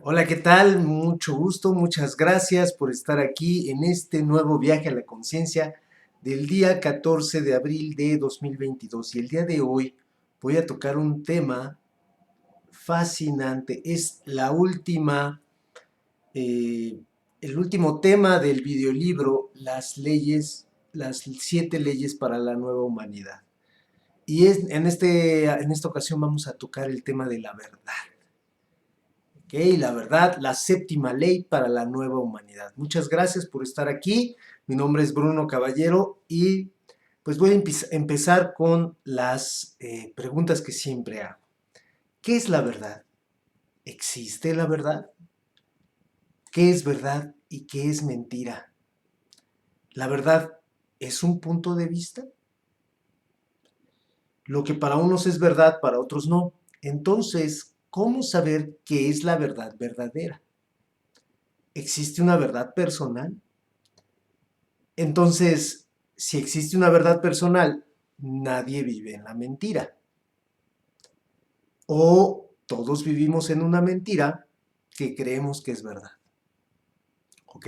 Hola, ¿qué tal? Mucho gusto, muchas gracias por estar aquí en este nuevo viaje a la conciencia del día 14 de abril de 2022. Y el día de hoy voy a tocar un tema fascinante. Es eh, el último tema del videolibro, las 7 leyes para la nueva humanidad. Y en esta ocasión vamos a tocar el tema de la verdad. ¿Ok? La verdad, la séptima ley para la nueva humanidad. Muchas gracias por estar aquí. Mi nombre es Bruno Caballero y pues voy a empezar con las preguntas que siempre hago. ¿Qué es la verdad? ¿Existe la verdad? ¿Qué es verdad y qué es mentira? ¿La verdad es un punto de vista? Lo que para unos es verdad, para otros no. Entonces, ¿cómo saber qué es la verdad verdadera? ¿Existe una verdad personal? Entonces, si existe una verdad personal, nadie vive en la mentira. O todos vivimos en una mentira que creemos que es verdad. ¿Ok?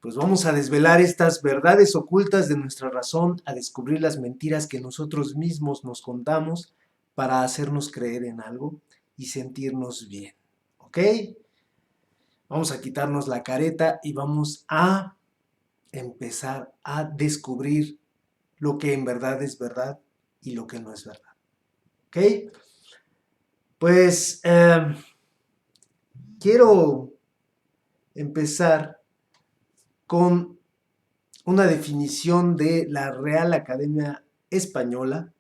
Pues vamos a desvelar estas verdades ocultas de nuestra razón, a descubrir las mentiras que nosotros mismos nos contamos para hacernos creer en algo y sentirnos bien. ¿Ok? Vamos a quitarnos la careta y vamos a empezar a descubrir lo que en verdad es verdad y lo que no es verdad. ¿Ok? Pues quiero empezar con una definición de la Real Academia Española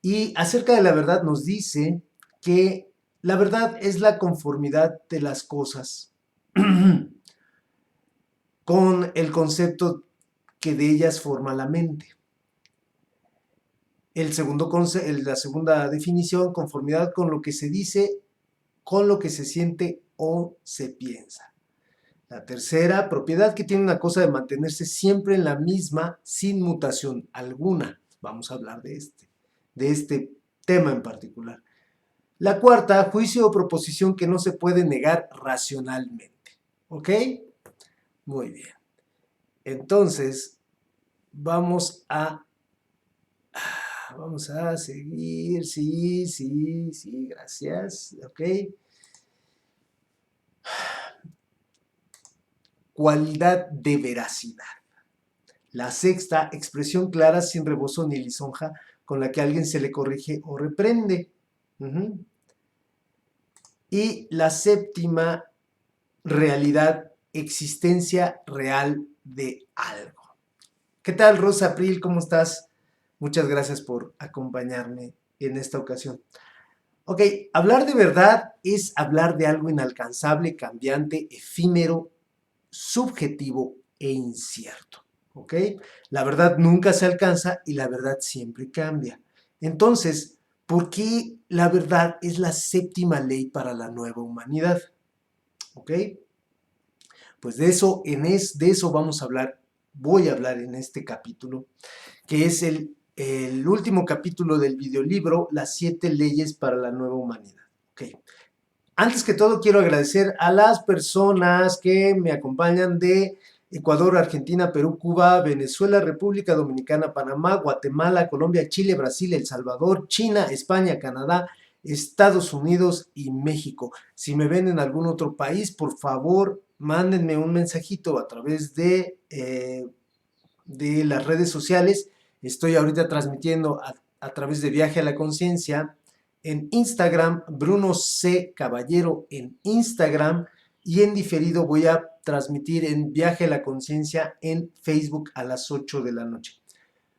y acerca de la verdad nos dice que la verdad es la conformidad de las cosas con el concepto que de ellas forma la mente. La segunda definición, conformidad con lo que se dice, con lo que se siente o se piensa. La tercera, propiedad que tiene una cosa de mantenerse siempre en la misma sin mutación alguna. Vamos a hablar de este tema en particular. La cuarta, juicio o proposición que no se puede negar racionalmente. ¿Ok? Muy bien. Entonces, vamos a seguir. Sí, sí, sí, gracias. ¿Ok? Cualidad de veracidad. La sexta, expresión clara sin rebozo ni lisonja con la que a alguien se le corrige o reprende. Uh-huh. Y la séptima, realidad, existencia real de algo. ¿Qué tal, Rosa April? ¿Cómo estás? Muchas gracias por acompañarme en esta ocasión. Ok, hablar de verdad es hablar de algo inalcanzable, cambiante, efímero, subjetivo e incierto. ¿Ok? La verdad nunca se alcanza y la verdad siempre cambia. Entonces, ¿por qué la verdad es la séptima ley para la nueva humanidad? ¿Ok? Pues de eso vamos a hablar, voy a hablar en este capítulo, que es el último capítulo del videolibro, Las 7 leyes para la nueva humanidad. ¿Ok? Antes que todo, quiero agradecer a las personas que me acompañan de Ecuador, Argentina, Perú, Cuba, Venezuela, República Dominicana, Panamá, Guatemala, Colombia, Chile, Brasil, El Salvador, China, España, Canadá, Estados Unidos y México. Si me ven en algún otro país, por favor, mándenme un mensajito a través de las redes sociales. Estoy ahorita transmitiendo a través de Viaje a la Conciencia en Instagram, Bruno C. Caballero en Instagram, y en diferido voy a transmitir en Viaje a la Conciencia en Facebook a las 8 de la noche.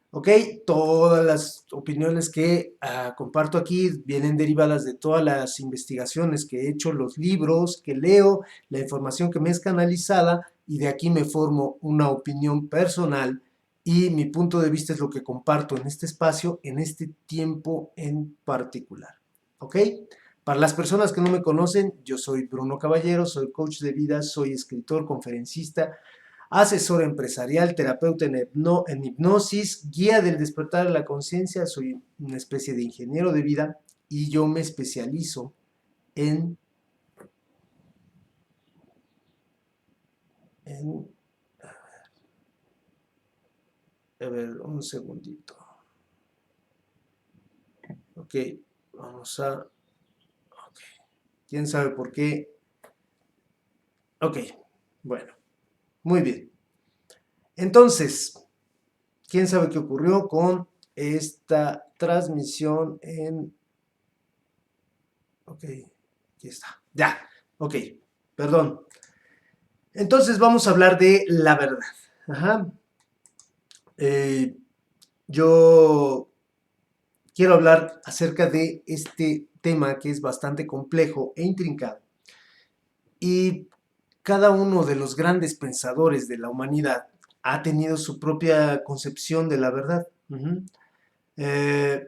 Ok, todas las opiniones que comparto aquí vienen derivadas de todas las investigaciones que he hecho, los libros que leo, la información que me es canalizada, y de aquí me formo una opinión personal y mi punto de vista es lo que comparto en este espacio, en este tiempo en particular. ¿Ok? Para las personas que no me conocen, yo soy Bruno Caballero, soy coach de vida, soy escritor, conferencista, asesor empresarial, terapeuta en hipnosis, guía del despertar de la conciencia, soy una especie de ingeniero de vida y yo me especializo en en, a ver, un segundito. Ok, vamos a... ok, ¿quién sabe por qué? Ok, bueno, muy bien. Entonces, ¿quién sabe qué ocurrió con esta transmisión en... ok, aquí está. Ya, ok, perdón. Entonces vamos a hablar de la verdad. Ajá. Eh, yo quiero hablar acerca de este tema que es bastante complejo e intrincado. Y cada uno de los grandes pensadores de la humanidad ha tenido su propia concepción de la verdad. Eh,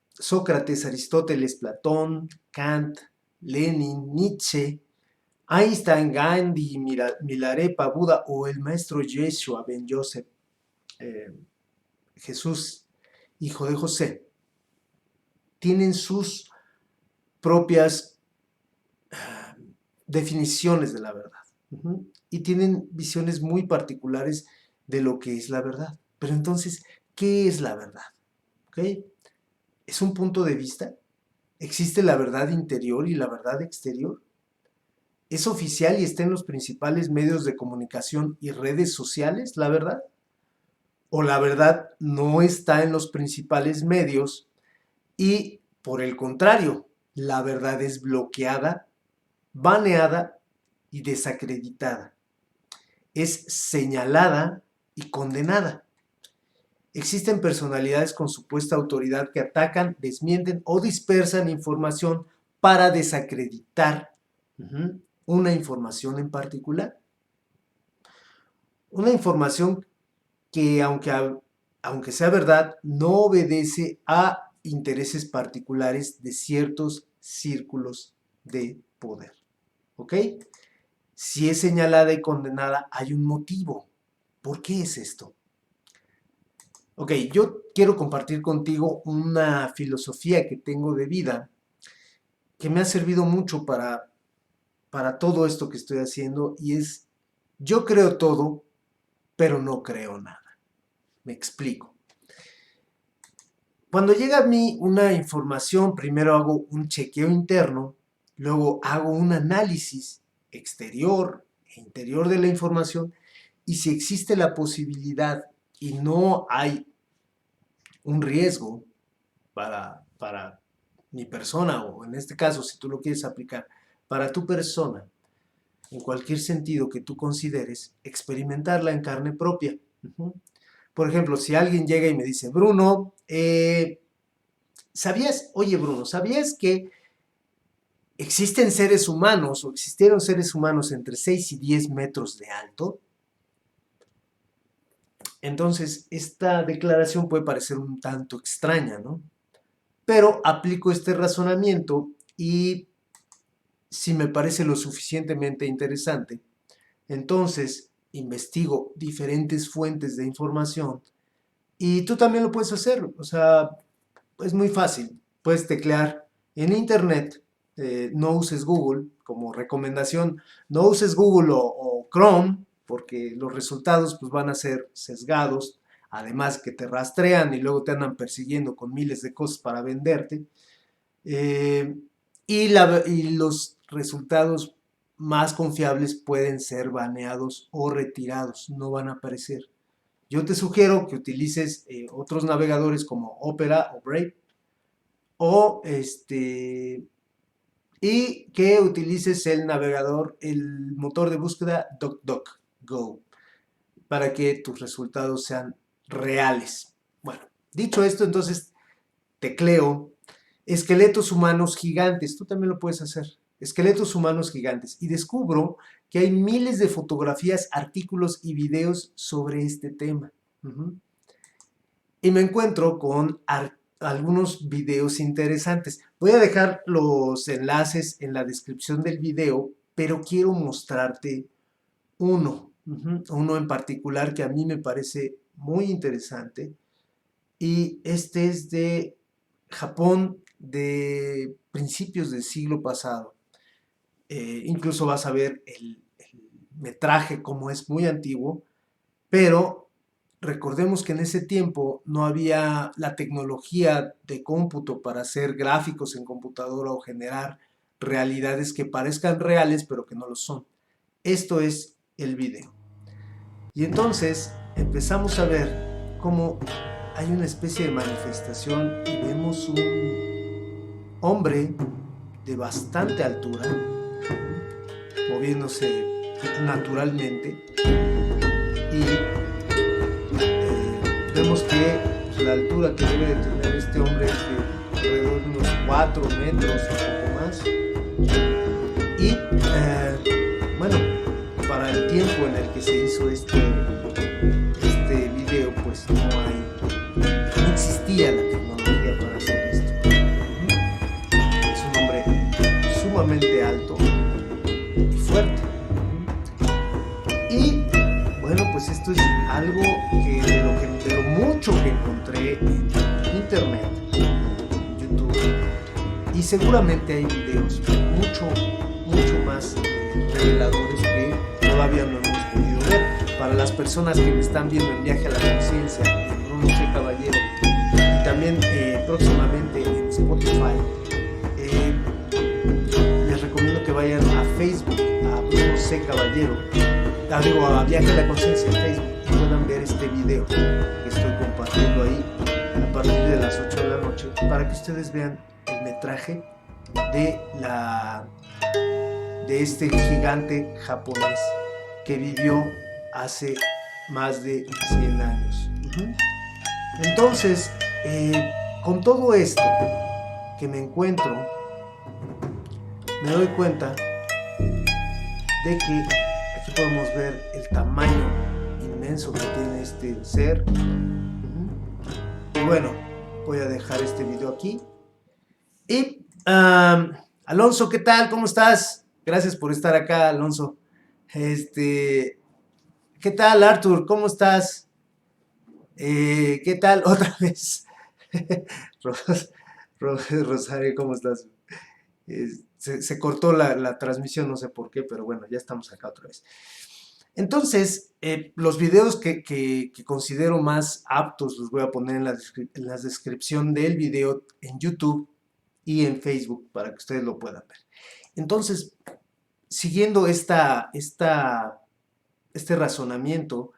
Sócrates, Aristóteles, Platón, Kant, Lenin, Nietzsche, Einstein, Gandhi, Milarepa, Buda o el maestro Yeshua ben Joseph, eh, Jesús, hijo de José, tienen sus propias definiciones de la verdad. Y tienen visiones muy particulares de lo que es la verdad. Pero entonces, ¿qué es la verdad? ¿Ok? ¿Es un punto de vista? ¿Existe la verdad interior y la verdad exterior? ¿Es oficial y está en los principales medios de comunicación y redes sociales, la verdad? ¿O la verdad no está en los principales medios y, por el contrario, la verdad es bloqueada, baneada y desacreditada? Es señalada y condenada. Existen personalidades con supuesta autoridad que atacan, desmienten o dispersan información para desacreditar una información en particular. Una información que, aunque sea verdad, no obedece a intereses particulares de ciertos círculos de poder. ¿Ok? Si es señalada y condenada, hay un motivo. ¿Por qué es esto? Ok, yo quiero compartir contigo una filosofía que tengo de vida que me ha servido mucho para todo esto que estoy haciendo y es, yo creo todo, pero no creo nada. Me explico. Cuando llega a mí una información, primero hago un chequeo interno, luego hago un análisis exterior e interior de la información y si existe la posibilidad y no hay un riesgo para mi persona, o en este caso, si tú lo quieres aplicar, para tu persona, en cualquier sentido que tú consideres, experimentarla en carne propia. Por ejemplo, si alguien llega y me dice, Bruno, oye Bruno, ¿sabías que existen seres humanos o existieron seres humanos entre 6 y 10 metros de alto? Entonces, esta declaración puede parecer un tanto extraña, ¿no? Pero aplico este razonamiento y si me parece lo suficientemente interesante, entonces investigo diferentes fuentes de información y tú también lo puedes hacer. O sea, es muy fácil. Puedes teclear en internet, no uses Google como recomendación, no uses Google o Chrome porque los resultados pues, van a ser sesgados, además que te rastrean y luego te andan persiguiendo con miles de cosas para venderte. Eh, y los resultados más confiables pueden ser baneados o retirados, no van a aparecer. Yo te sugiero que utilices otros navegadores como Opera o Brave y que utilices el navegador, el motor de búsqueda DuckDuckGo para que tus resultados sean reales. Bueno, dicho esto, entonces tecleo esqueletos humanos gigantes. Tú también lo puedes hacer. Esqueletos humanos gigantes. Y descubro que hay miles de fotografías, artículos y videos sobre este tema. Y me encuentro con algunos videos interesantes. Voy a dejar los enlaces en la descripción del video, pero quiero mostrarte uno en particular que a mí me parece muy interesante. Y este es de Japón de principios del siglo pasado. Incluso vas a ver el metraje como es muy antiguo, pero recordemos que en ese tiempo no había la tecnología de cómputo para hacer gráficos en computadora o generar realidades que parezcan reales pero que no lo son. Esto es el video. Y entonces empezamos a ver cómo hay una especie de manifestación y vemos un hombre de bastante altura moviéndose naturalmente y vemos que la altura que debe de tener este hombre es de alrededor de unos 4 metros, un poco más. Y bueno, para el tiempo en el que se hizo este video, pues no existía la tecnología para hacer esto. Es un hombre sumamente alto y fuerte. Y bueno, pues esto es algo de lo mucho que encontré en internet, en YouTube, y seguramente hay videos mucho más reveladores que todavía no hemos podido ver. Para las personas que me están viendo en Viaje a la Conciencia, en Bruno C. Caballero, y también próximamente en Spotify, les recomiendo que vayan a Facebook, a Bruno C. Caballero, a Viaje a la Conciencia en Facebook, y puedan ver este video que estoy compartiendo ahí a partir de las 8 de la noche, para que ustedes vean el metraje de este gigante japonés que vivió hace más de 100 años. Entonces, con todo esto que me encuentro, me doy cuenta de que aquí podemos ver el tamaño inmenso que tiene este ser. Y bueno, voy a dejar este video aquí. Y Alonso, ¿qué tal? ¿Cómo estás? Gracias por estar acá, Alonso. ¿Qué tal, Arthur? ¿Cómo estás? ¿Qué tal? Otra vez. Rosario, ¿cómo estás? Se cortó la transmisión, no sé por qué, pero bueno, ya estamos acá otra vez. Entonces, los videos que considero más aptos los voy a poner en la descripción del video en YouTube y en Facebook para que ustedes lo puedan ver. Entonces, siguiendo este razonamiento,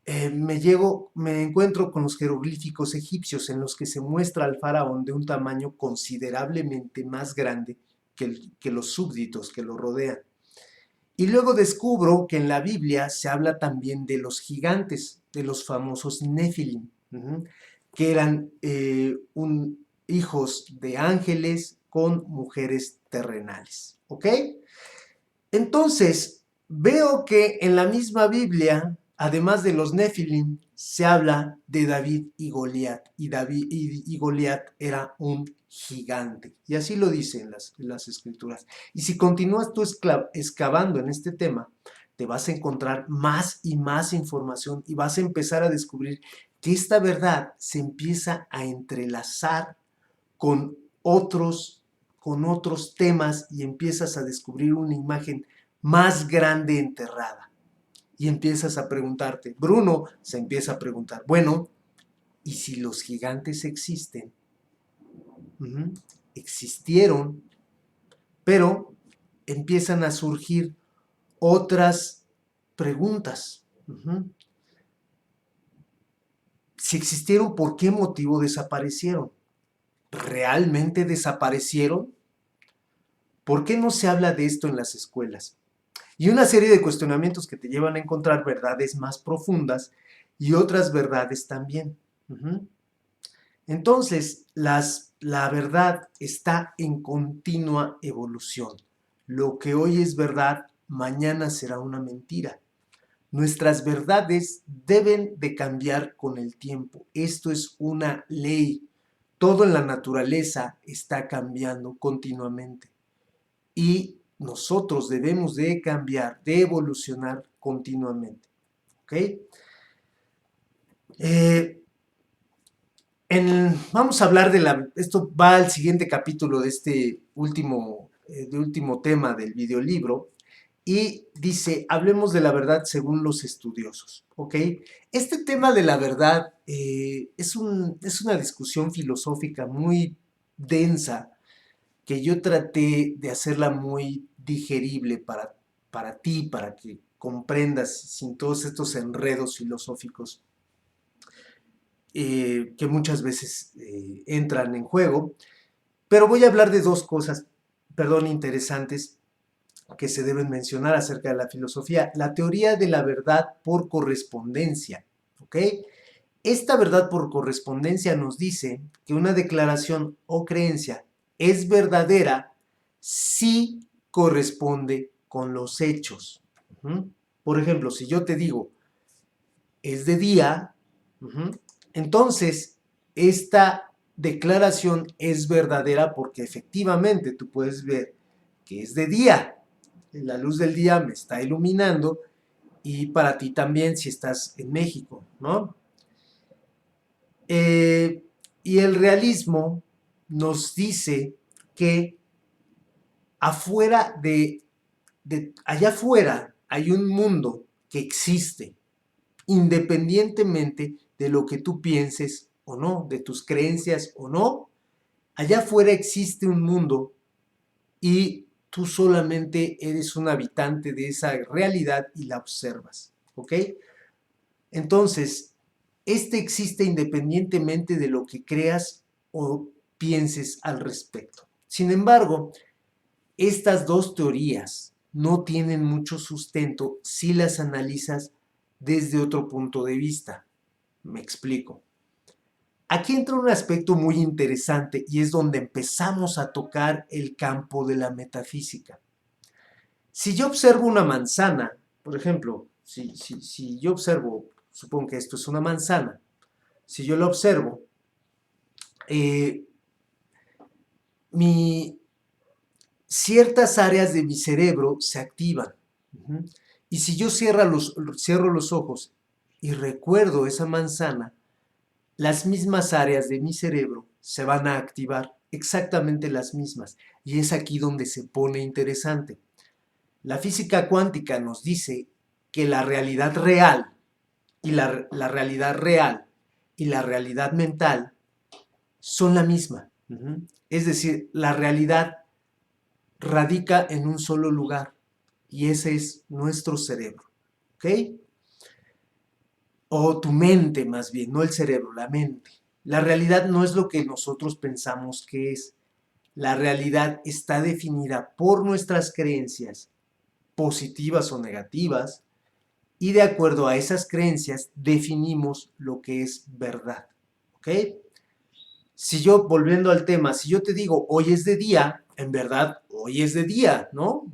me encuentro con los jeroglíficos egipcios en los que se muestra al faraón de un tamaño considerablemente más grande que los súbditos que lo rodean. Y luego descubro que en la Biblia se habla también de los gigantes, de los famosos Nefilim, que eran hijos de ángeles con mujeres terrenales. ¿Ok? Entonces, veo que en la misma Biblia, además de los Nefilim, se habla de David y Goliat. Y Goliat era un gigante. Y así lo dicen las escrituras. Y si continúas tú excavando en este tema, te vas a encontrar más y más información y vas a empezar a descubrir que esta verdad se empieza a entrelazar con otros temas y empiezas a descubrir una imagen más grande enterrada. Y empiezas a preguntarte, Bruno se empieza a preguntar, bueno, ¿y si los gigantes existen? Existieron, pero empiezan a surgir otras preguntas. Si existieron, ¿por qué motivo desaparecieron? ¿Realmente desaparecieron? ¿Por qué no se habla de esto en las escuelas? Y una serie de cuestionamientos que te llevan a encontrar verdades más profundas y otras verdades también. Entonces, la verdad está en continua evolución. Lo que hoy es verdad, mañana será una mentira. Nuestras verdades deben de cambiar con el tiempo. Esto es una ley. Todo en la naturaleza está cambiando continuamente. Y nosotros debemos de cambiar, de evolucionar continuamente. ¿Ok? Vamos a hablar esto va al siguiente capítulo de este último tema del videolibro, y dice, hablemos de la verdad según los estudiosos, ¿ok? Este tema de la verdad es una discusión filosófica muy densa que yo traté de hacerla muy digerible para ti, para que comprendas sin todos estos enredos filosóficos que muchas veces entran en juego. Pero voy a hablar de dos cosas, perdón, interesantes que se deben mencionar acerca de la filosofía. La teoría de la verdad por correspondencia, ¿ok? Esta verdad por correspondencia nos dice que una declaración o creencia es verdadera si corresponde con los hechos. Por ejemplo, si yo te digo, es de día, entonces esta declaración es verdadera porque efectivamente tú puedes ver que es de día. La luz del día me está iluminando y para ti también si estás en México, ¿no? Y el realismo nos dice que allá afuera hay un mundo que existe, independientemente de lo que tú pienses o no, de tus creencias o no. Allá afuera existe un mundo y tú solamente eres un habitante de esa realidad y la observas, ¿ok? Entonces, este existe independientemente de lo que creas o pienses al respecto. Sin embargo, estas dos teorías no tienen mucho sustento si las analizas desde otro punto de vista. Me explico. Aquí entra un aspecto muy interesante y es donde empezamos a tocar el campo de la metafísica. Si yo observo una manzana, por ejemplo, si yo observo, supongo que esto es una manzana, si yo la observo, eh, ciertas áreas de mi cerebro se activan. Y si yo cierro los ojos y recuerdo esa manzana, las mismas áreas de mi cerebro se van a activar, exactamente las mismas. Y es aquí donde se pone interesante. La física cuántica nos dice que la realidad real y la realidad real y la realidad mental son la misma. Es decir, la realidad radica en un solo lugar y ese es nuestro cerebro. ¿Ok? O tu mente más bien, no el cerebro, la mente. La realidad no es lo que nosotros pensamos que es. La realidad está definida por nuestras creencias, positivas o negativas, y de acuerdo a esas creencias definimos lo que es verdad. ¿Ok? Si yo, volviendo al tema, si yo te digo hoy es de día, en verdad hoy es de día, ¿no?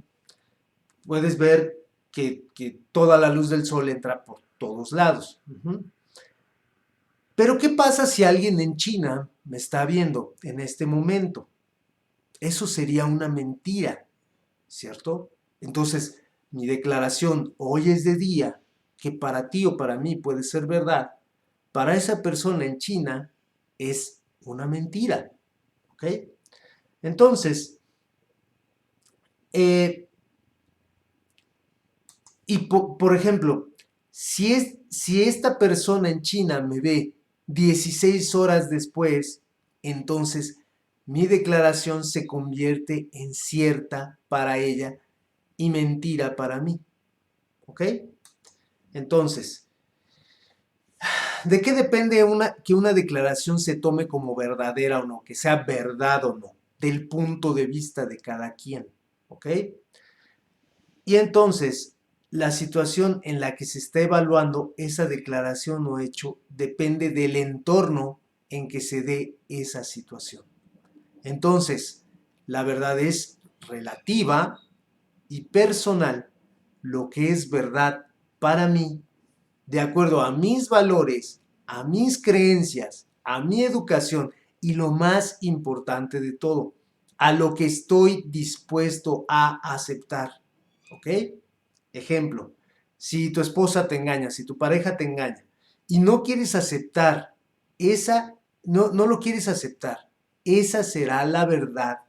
Puedes ver que toda la luz del sol entra por todos lados. Pero ¿qué pasa si alguien en China me está viendo en este momento? Eso sería una mentira, ¿cierto? Entonces, mi declaración hoy es de día, que para ti o para mí puede ser verdad, para esa persona en China es una mentira, ¿ok? Entonces, y por ejemplo, si esta persona en China me ve 16 horas después, entonces mi declaración se convierte en cierta para ella y mentira para mí. ¿Ok? Entonces, ¿de qué depende que una declaración se tome como verdadera o no? Que sea verdad o no. Del punto de vista de cada quien. ¿Ok? Y entonces, la situación en la que se está evaluando esa declaración o hecho depende del entorno en que se dé esa situación. Entonces, la verdad es relativa y personal. Lo que es verdad para mí, de acuerdo a mis valores, a mis creencias, a mi educación y lo más importante de todo, a lo que estoy dispuesto a aceptar. ¿Ok? Ejemplo, si tu esposa te engaña, si tu pareja te engaña y no quieres aceptar no lo quieres aceptar, esa será la verdad,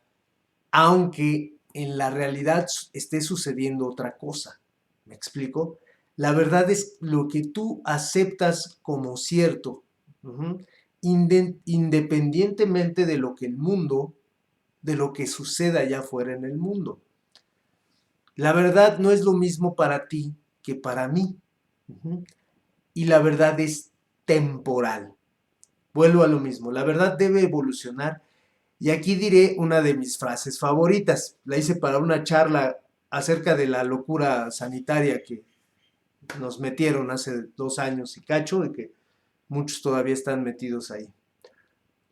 aunque en la realidad esté sucediendo otra cosa. ¿Me explico? La verdad es lo que tú aceptas como cierto, independientemente de lo que el mundo, de lo que suceda allá afuera en el mundo. La verdad no es lo mismo para ti que para mí. Y la verdad es temporal. Vuelvo a lo mismo, la verdad debe evolucionar. Y aquí diré una de mis frases favoritas. La hice para una charla acerca de la locura sanitaria que nos metieron hace 2 años y cacho, de que muchos todavía están metidos ahí.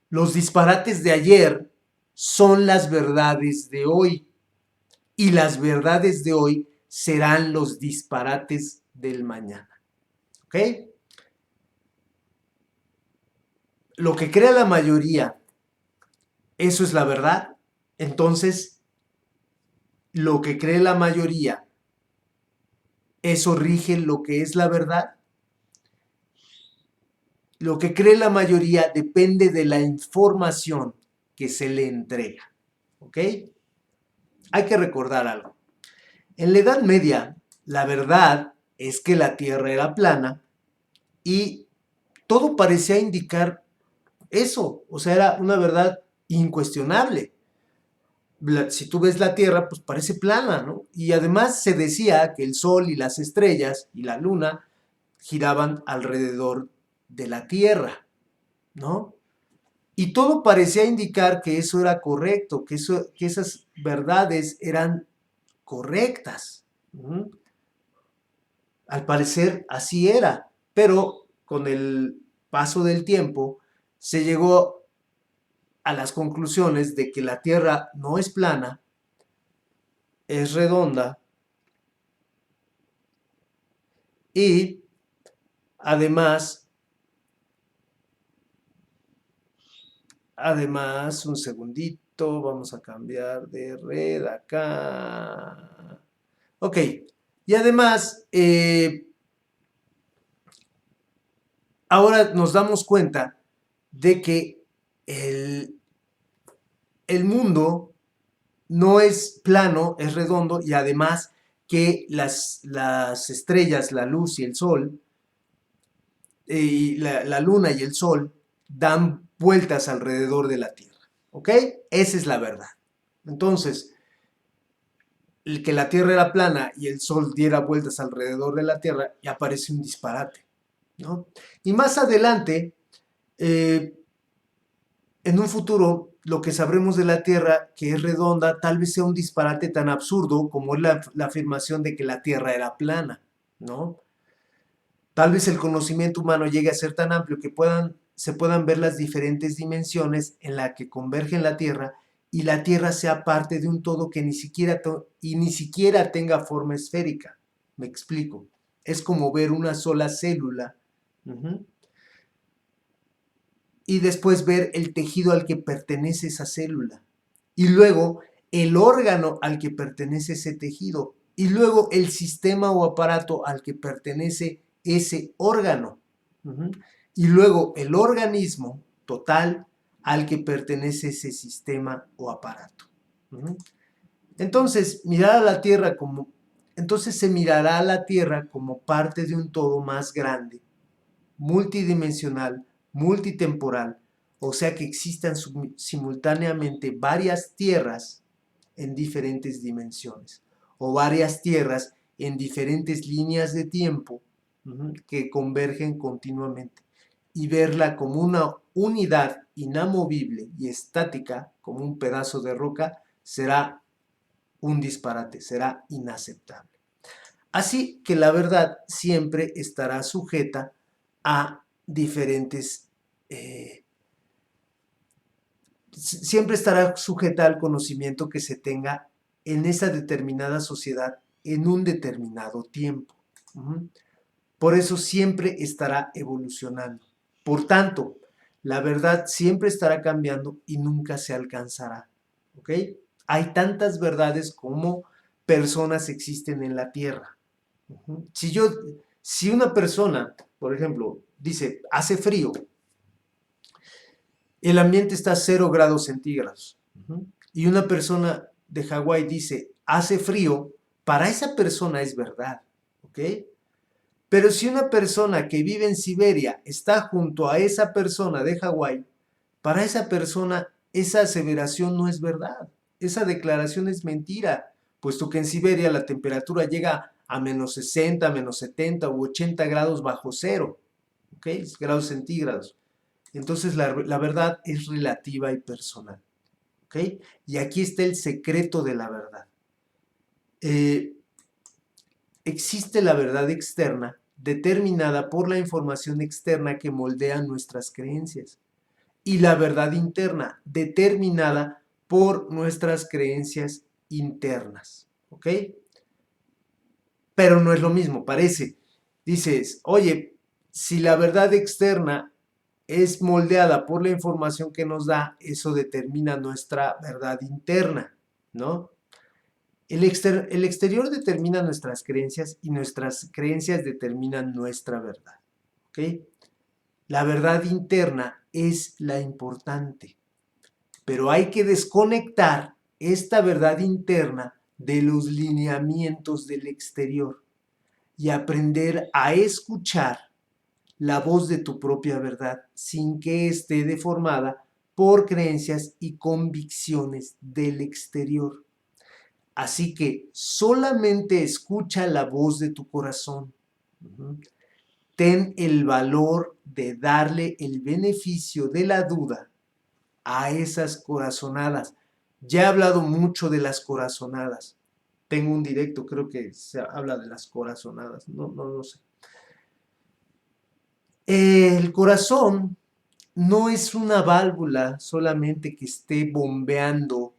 Los disparates de ayer son las verdades de hoy, y las verdades de hoy serán los disparates del mañana. ¿Ok? Lo que crea la mayoría, eso es la verdad. Entonces, lo que cree la mayoría, eso rige lo que es la verdad. Lo que cree la mayoría depende de la información que se le entrega. ¿Ok? Hay que recordar algo. En la Edad Media, la verdad es que la Tierra era plana y todo parecía indicar eso. O sea, era una verdad incuestionable. Si tú ves la Tierra, pues parece plana, ¿no? Y además se decía que el Sol y las estrellas y la Luna giraban alrededor de la Tierra, ¿no? Y todo parecía indicar que eso era correcto, que esas verdades eran correctas. Al parecer así era, pero con el paso del tiempo se llegó a las conclusiones de que la Tierra no es plana, es redonda y además, un segundito, vamos a cambiar de red acá. Ok, y además, ahora nos damos cuenta de que el mundo no es plano, es redondo, y además que las estrellas, la luz y el sol, y la luna y el sol dan vueltas alrededor de la Tierra. ¿Ok? Esa es la verdad. Entonces, el que la Tierra era plana y el sol diera vueltas alrededor de la Tierra, ya parece un disparate, ¿no? Y más adelante, en un futuro, lo que sabremos de la Tierra, que es redonda, tal vez sea un disparate tan absurdo como es la afirmación de que la Tierra era plana, ¿no? Tal vez el conocimiento humano llegue a ser tan amplio que se puedan ver las diferentes dimensiones en las que convergen la Tierra, y la Tierra sea parte de un todo que ni siquiera tenga forma esférica. Me explico. Es como ver una sola célula. Y después ver el tejido al que pertenece esa célula. Y luego el órgano al que pertenece ese tejido. Y luego el sistema o aparato al que pertenece ese órgano. Y luego el organismo total al que pertenece ese sistema o aparato. Entonces, entonces se mirará a la Tierra como parte de un todo más grande, multidimensional, multitemporal, o sea que existan simultáneamente varias tierras en diferentes dimensiones, o varias tierras en diferentes líneas de tiempo que convergen continuamente, y verla como una unidad inamovible y estática, como un pedazo de roca, será un disparate, será inaceptable. Así que la verdad siempre estará sujeta a diferentes, siempre estará sujeta al conocimiento que se tenga en esa determinada sociedad en un determinado tiempo. Por eso siempre estará evolucionando. Por tanto, la verdad siempre estará cambiando y nunca se alcanzará. ¿Ok? Hay tantas verdades como personas existen en la Tierra. Si una persona, por ejemplo, dice, hace frío, el ambiente está a 0 grados centígrados, y una persona de Hawái dice, hace frío, para esa persona es verdad, ¿ok? Pero si una persona que vive en Siberia está junto a esa persona de Hawái, para esa persona esa aseveración no es verdad, esa declaración es mentira, puesto que en Siberia la temperatura llega a menos 60, menos 70 u 80 grados bajo cero, ¿ok? Grados centígrados. Entonces la verdad es relativa y personal, ¿ok? Y aquí está el secreto de la verdad. Existe la verdad externa determinada por la información externa que moldea nuestras creencias y la verdad interna determinada por nuestras creencias internas, ¿ok? Pero no es lo mismo, parece. Dices, oye, si la verdad externa es moldeada por la información que nos da, eso determina nuestra verdad interna, ¿no? El exterior determina nuestras creencias y nuestras creencias determinan nuestra verdad, ¿ok? La verdad interna es la importante, pero hay que desconectar esta verdad interna de los lineamientos del exterior y aprender a escuchar la voz de tu propia verdad sin que esté deformada por creencias y convicciones del exterior. Así que solamente escucha la voz de tu corazón. Ten el valor de darle el beneficio de la duda a esas corazonadas. Ya he hablado mucho de las corazonadas. Tengo un directo, creo que se habla de las corazonadas. No sé. El corazón no es una válvula solamente que esté bombeando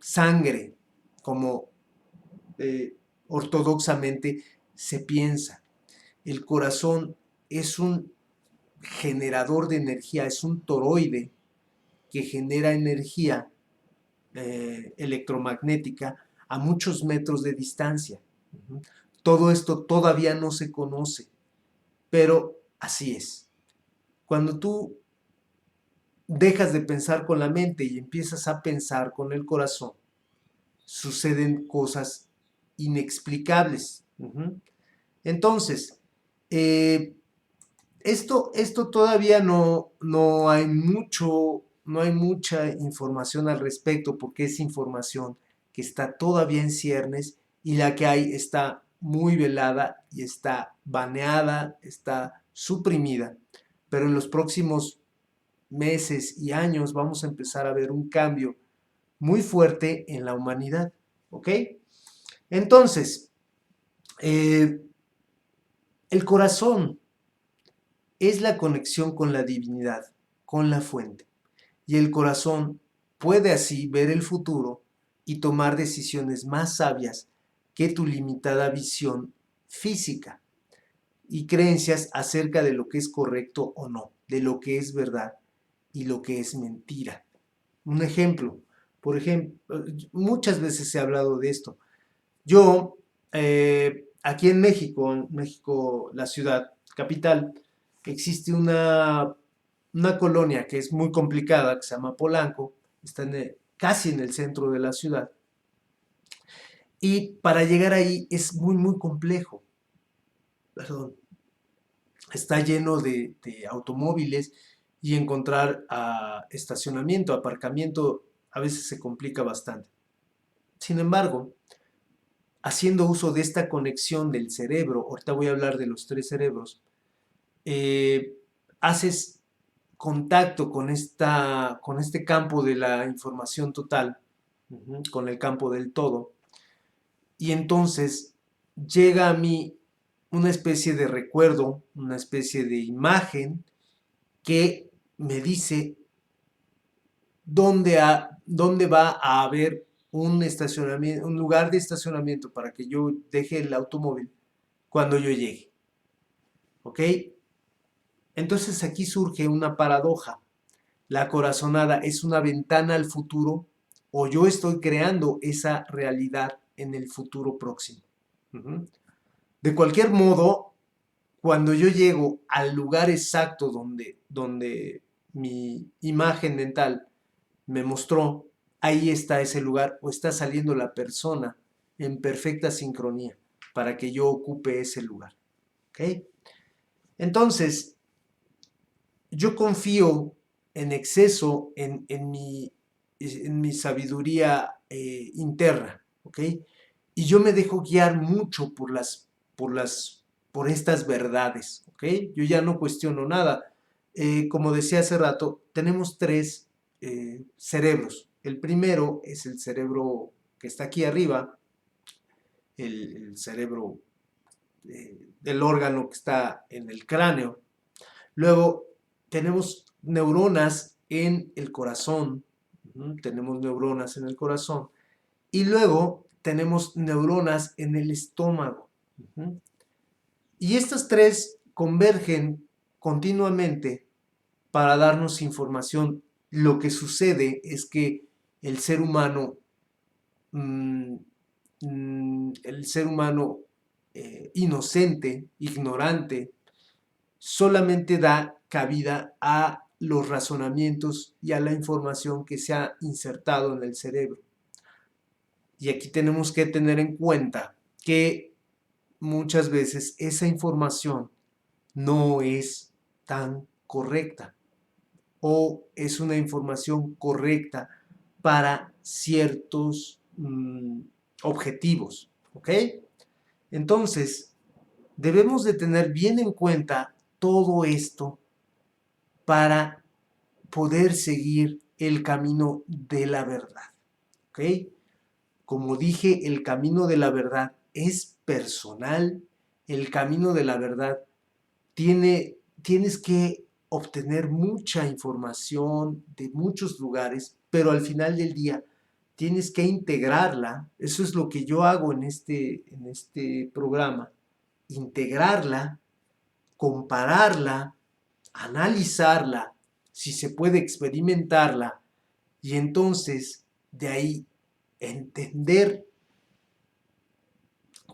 sangre, como ortodoxamente se piensa. El corazón es un generador de energía, es un toroide que genera energía electromagnética a muchos metros de distancia. Todo esto todavía no se conoce, pero así es. Cuando tú dejas de pensar con la mente y empiezas a pensar con el corazón, suceden cosas inexplicables. Entonces, esto todavía no hay mucha información al respecto porque es información que está todavía en ciernes y la que hay está muy velada y está baneada, está suprimida. Pero en los próximos meses y años vamos a empezar a ver un cambio muy fuerte en la humanidad, ¿ok? Entonces, el corazón es la conexión con la divinidad, con la fuente. Y el corazón puede así ver el futuro y tomar decisiones más sabias que tu limitada visión física y creencias acerca de lo que es correcto o no, de lo que es verdad y lo que es mentira. Un ejemplo, por ejemplo, muchas veces se ha hablado de esto. Yo, aquí en México, la ciudad capital, existe una colonia que es muy complicada, que se llama Polanco, está casi en el centro de la ciudad, y para llegar ahí es muy complejo, perdón, está lleno de automóviles y encontrar estacionamiento, aparcamiento, a veces se complica bastante. Sin embargo, haciendo uso de esta conexión del cerebro, ahorita voy a hablar de los tres cerebros, haces contacto con este campo de la información total, con el campo del todo, y entonces llega a mí una especie de recuerdo, una especie de imagen que me dice dónde va a haber un estacionamiento, un lugar de estacionamiento para que yo deje el automóvil cuando yo llegue. ¿Ok? Entonces aquí surge una paradoja. La corazonada es una ventana al futuro o yo estoy creando esa realidad en el futuro próximo. De cualquier modo, cuando yo llego al lugar exacto donde mi imagen mental me mostró, ahí está ese lugar o está saliendo la persona en perfecta sincronía para que yo ocupe ese lugar. ¿Ok? Entonces, yo confío en exceso en mi sabiduría interna, ¿ok? Y yo me dejo guiar mucho por las, por estas verdades, ¿ok? Yo ya no cuestiono nada. Como decía hace rato, tenemos tres cerebros. El primero es el cerebro que está aquí arriba, el cerebro del órgano que está en el cráneo. Luego tenemos neuronas en el corazón, tenemos neuronas en el corazón, y luego tenemos neuronas en el estómago. Y estas tres convergen continuamente para darnos información. Lo que sucede es que el ser humano, el ser humano inocente, ignorante, solamente da cabida a los razonamientos y a la información que se ha insertado en el cerebro. Y aquí tenemos que tener en cuenta que muchas veces esa información no es tan correcta o es una información correcta para ciertos objetivos, ¿ok? Entonces, debemos de tener bien en cuenta todo esto para poder seguir el camino de la verdad, ¿ok? Como dije, el camino de la verdad es personal, el camino de la verdad tienes que obtener mucha información de muchos lugares, pero al final del día tienes que integrarla. Eso es lo que yo hago en este programa, integrarla, compararla, analizarla, si se puede experimentarla, y entonces de ahí entender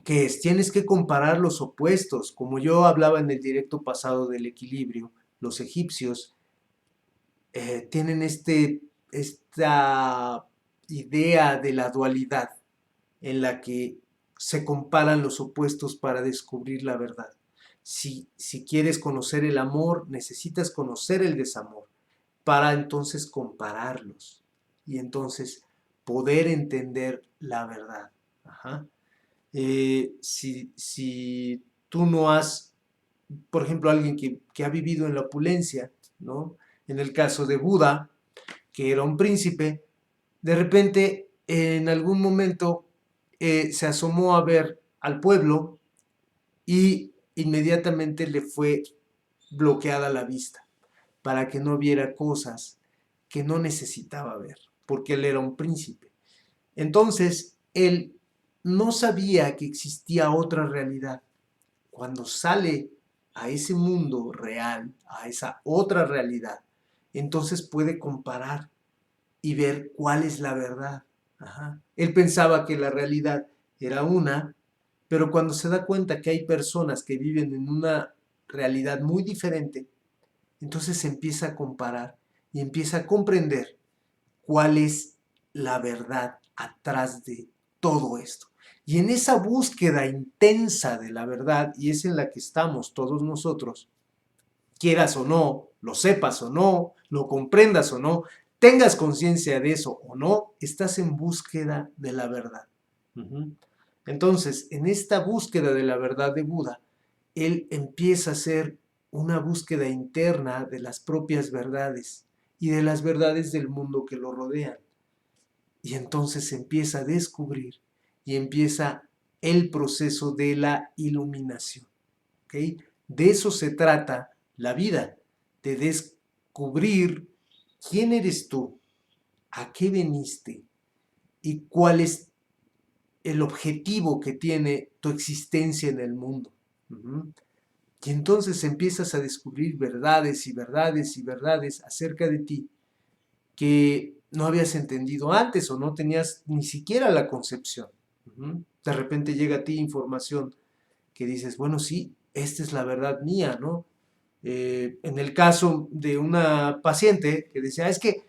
que tienes que comparar los opuestos, como yo hablaba en el directo pasado del equilibrio. Los egipcios tienen esta idea de la dualidad en la que se comparan los opuestos para descubrir la verdad. Si quieres conocer el amor, necesitas conocer el desamor para entonces compararlos y entonces poder entender la verdad. Ajá. Si tú no has, por ejemplo, alguien que ha vivido en la opulencia, ¿no? En el caso de Buda, que era un príncipe, de repente en algún momento se asomó a ver al pueblo y inmediatamente le fue bloqueada la vista para que no viera cosas que no necesitaba ver, porque él era un príncipe. Entonces, él no sabía que existía otra realidad. Cuando sale a ese mundo real, a esa otra realidad, entonces puede comparar y ver cuál es la verdad. Ajá. Él pensaba que la realidad era una, pero cuando se da cuenta que hay personas que viven en una realidad muy diferente, entonces se empieza a comparar y empieza a comprender cuál es la verdad atrás de todo esto. Y en esa búsqueda intensa de la verdad, y es en la que estamos todos nosotros, quieras o no, lo sepas o no, lo comprendas o no, tengas conciencia de eso o no, estás en búsqueda de la verdad. Entonces, en esta búsqueda de la verdad de Buda, él empieza a hacer una búsqueda interna de las propias verdades y de las verdades del mundo que lo rodean. Y entonces empieza a descubrir y empieza el proceso de la iluminación. ¿Okay? De eso se trata la vida, de descubrir quién eres tú, a qué veniste y cuál es el objetivo que tiene tu existencia en el mundo. Y entonces empiezas a descubrir verdades y verdades y verdades acerca de ti que no habías entendido antes o no tenías ni siquiera la concepción. De repente llega a ti información que dices, bueno, sí, esta es la verdad mía, ¿no? En el caso de una paciente que decía, es que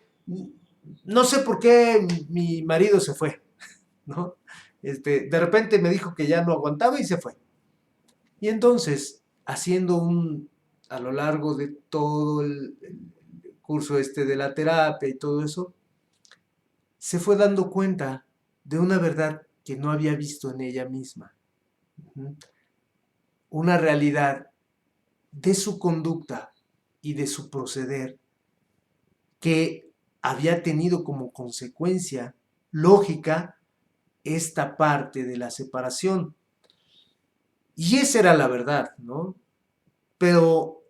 no sé por qué mi marido se fue, ¿no? De repente me dijo que ya no aguantaba y se fue. Y entonces, a lo largo de todo el curso de la terapia y todo eso, se fue dando cuenta de una verdad que no había visto en ella misma. Ujú. Una realidad de su conducta y de su proceder que había tenido como consecuencia lógica esta parte de la separación. Y esa era la verdad, ¿no? Pero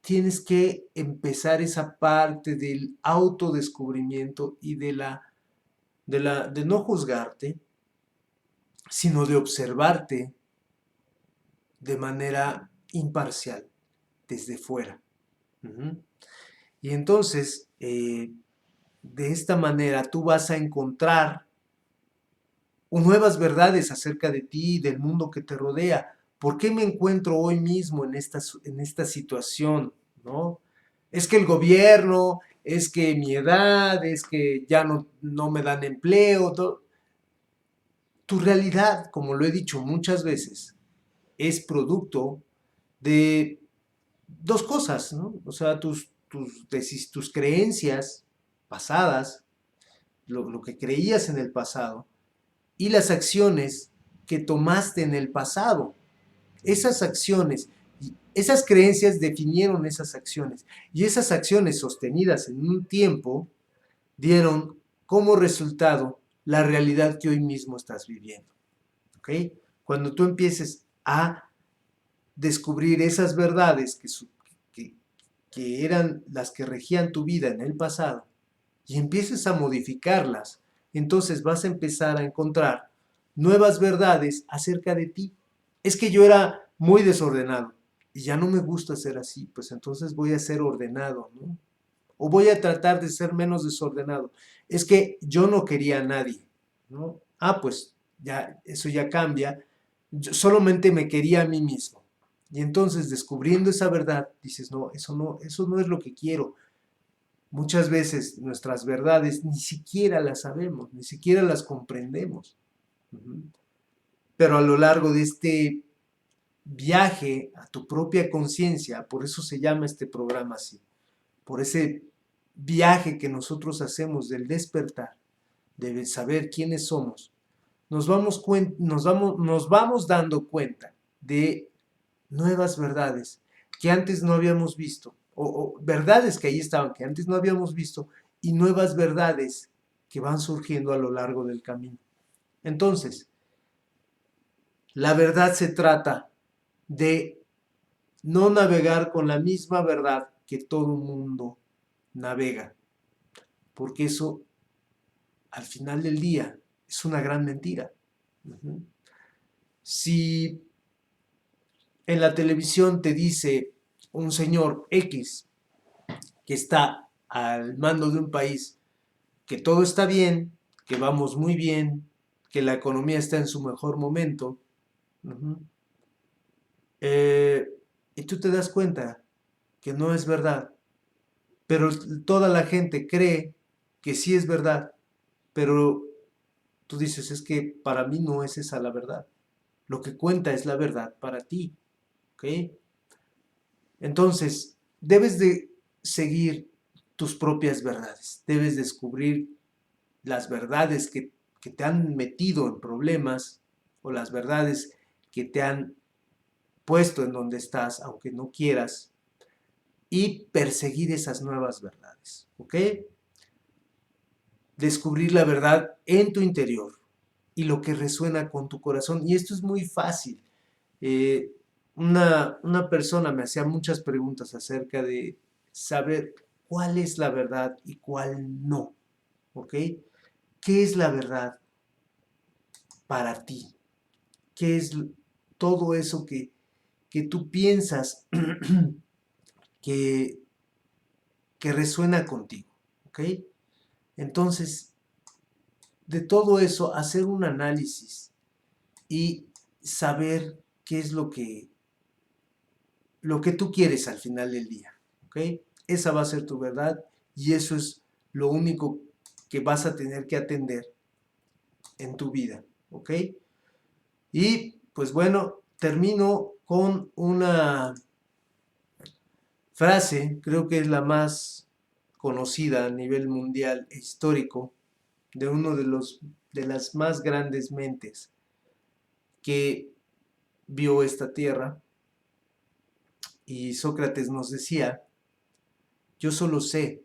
tienes que empezar esa parte del autodescubrimiento y de no juzgarte, sino de observarte de manera imparcial, desde fuera. Ujú. Y entonces, de esta manera tú vas a encontrar nuevas verdades acerca de ti y del mundo que te rodea. ¿Por qué me encuentro hoy mismo en esta situación? ¿No? Es que el gobierno, es que mi edad, es que ya no me dan empleo. Tu realidad, como lo he dicho muchas veces, es producto de dos cosas, ¿no? O sea, tus creencias pasadas, lo que creías en el pasado, y las acciones que tomaste en el pasado. Esas acciones, esas creencias definieron esas acciones, y esas acciones sostenidas en un tiempo dieron como resultado la realidad que hoy mismo estás viviendo. ¿Ok? Cuando tú empieces a descubrir esas verdades que, que eran las que regían tu vida en el pasado y empieces a modificarlas, entonces vas a empezar a encontrar nuevas verdades acerca de ti. Es que yo era muy desordenado y ya no me gusta ser así, pues entonces voy a ser ordenado, ¿no? O voy a tratar de ser menos desordenado. Es que yo no quería a nadie, ¿no? Ah, pues ya, eso ya cambia. Yo solamente me quería a mí mismo. Y entonces, descubriendo esa verdad, dices, no, eso no es lo que quiero. Muchas veces nuestras verdades ni siquiera las sabemos, ni siquiera las comprendemos. Ujú. Pero a lo largo de este viaje a tu propia conciencia, por eso se llama este programa así, por ese viaje que nosotros hacemos del despertar, de saber quiénes somos, nos vamos dando cuenta de nuevas verdades que antes no habíamos visto, o verdades que ahí estaban que antes no habíamos visto, y nuevas verdades que van surgiendo a lo largo del camino. Entonces, la verdad se trata de no navegar con la misma verdad que todo el mundo navega, porque eso al final del día es una gran mentira. Uh-huh. Si en la televisión te dice un señor X que está al mando de un país que todo está bien, que vamos muy bien, que la economía está en su mejor momento, uh-huh, y tú te das cuenta que no es verdad, pero toda la gente cree que sí es verdad, pero tú dices, es que para mí no es esa la verdad. Lo que cuenta es la verdad para ti, ¿ok? Entonces, debes de seguir tus propias verdades, debes descubrir las verdades que te han metido en problemas o las verdades que te han puesto en donde estás, aunque no quieras, y perseguir esas nuevas verdades, ¿ok? Descubrir la verdad en tu interior y lo que resuena con tu corazón. Y esto es muy fácil. Eh, una persona me hacía muchas preguntas acerca de saber cuál es la verdad y cuál no, ¿ok? ¿Qué es la verdad para ti? ¿Qué es todo eso que tú piensas que, que resuena contigo? ¿Ok? Entonces, de todo eso, hacer un análisis y saber qué es lo que tú quieres al final del día. ¿Ok? Esa va a ser tu verdad y eso es lo único que vas a tener que atender en tu vida, ¿ok? Y pues bueno, termino con una frase, creo que es la más conocida a nivel mundial e histórico, de uno de las más grandes mentes que vio esta tierra. Y Sócrates nos decía: yo solo sé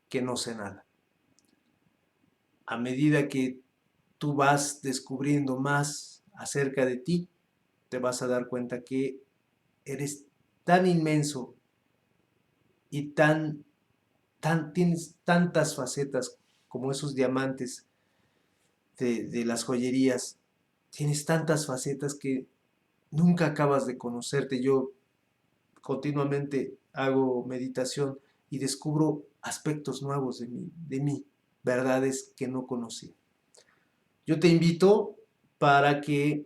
que no sé nada. A medida que tú vas descubriendo más acerca de ti, te vas a dar cuenta que eres tan inmenso y tienes tantas facetas como esos diamantes de las joyerías. Tienes tantas facetas que nunca acabas de conocerte. Yo continuamente hago meditación y descubro aspectos nuevos de mí, verdades que no conocía. Yo te invito para que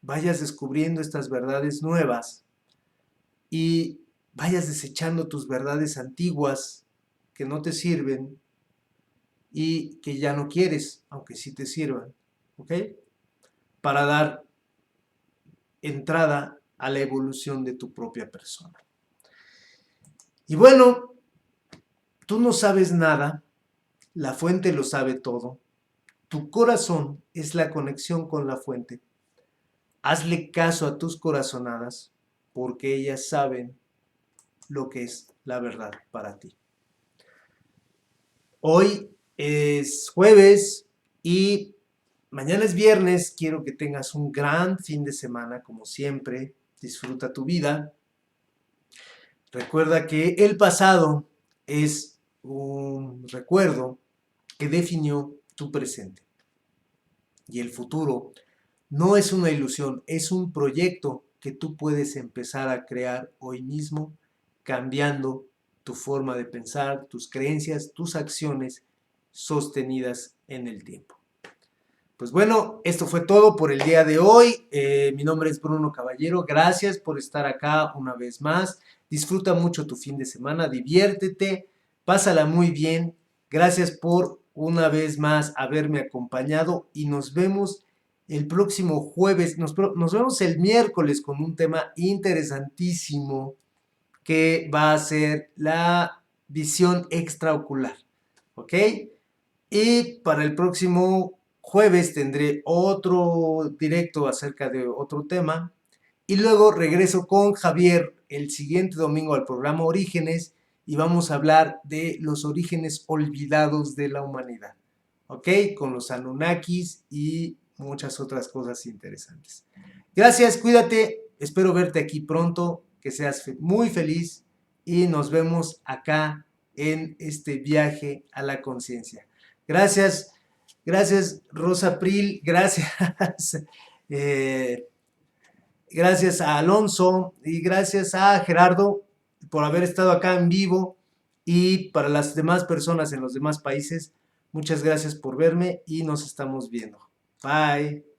vayas descubriendo estas verdades nuevas y vayas desechando tus verdades antiguas que no te sirven y que ya no quieres, aunque sí te sirvan, ¿ok? Para dar entrada a la evolución de tu propia persona. Y bueno, tú no sabes nada, la fuente lo sabe todo, tu corazón es la conexión con la fuente. Hazle caso a tus corazonadas, porque ellas saben lo que es la verdad para ti. Hoy es jueves y mañana es viernes. Quiero que tengas un gran fin de semana, como siempre. Disfruta tu vida. Recuerda que el pasado es un recuerdo que definió tu presente. Y el futuro no es una ilusión, es un proyecto que tú puedes empezar a crear hoy mismo, cambiando tu forma de pensar, tus creencias, tus acciones sostenidas en el tiempo. Pues bueno, esto fue todo por el día de hoy. Mi nombre es Bruno Caballero. Gracias por estar acá una vez más. Disfruta mucho tu fin de semana, diviértete, pásala muy bien. Gracias por una vez más haberme acompañado y nos vemos el próximo jueves. Nos vemos el miércoles con un tema interesantísimo que va a ser la visión extraocular. ¿Ok? Y para el próximo jueves tendré otro directo acerca de otro tema. Y luego regreso con Javier el siguiente domingo al programa Orígenes y vamos a hablar de los orígenes olvidados de la humanidad. ¿Ok? Con los Anunnakis y muchas otras cosas interesantes. Gracias, cuídate. Espero verte aquí pronto. Que seas muy feliz y nos vemos acá en este viaje a la conciencia. Gracias, gracias Rosa Pril, gracias, gracias a Alonso y gracias a Gerardo por haber estado acá en vivo y para las demás personas en los demás países, muchas gracias por verme y nos estamos viendo. Bye.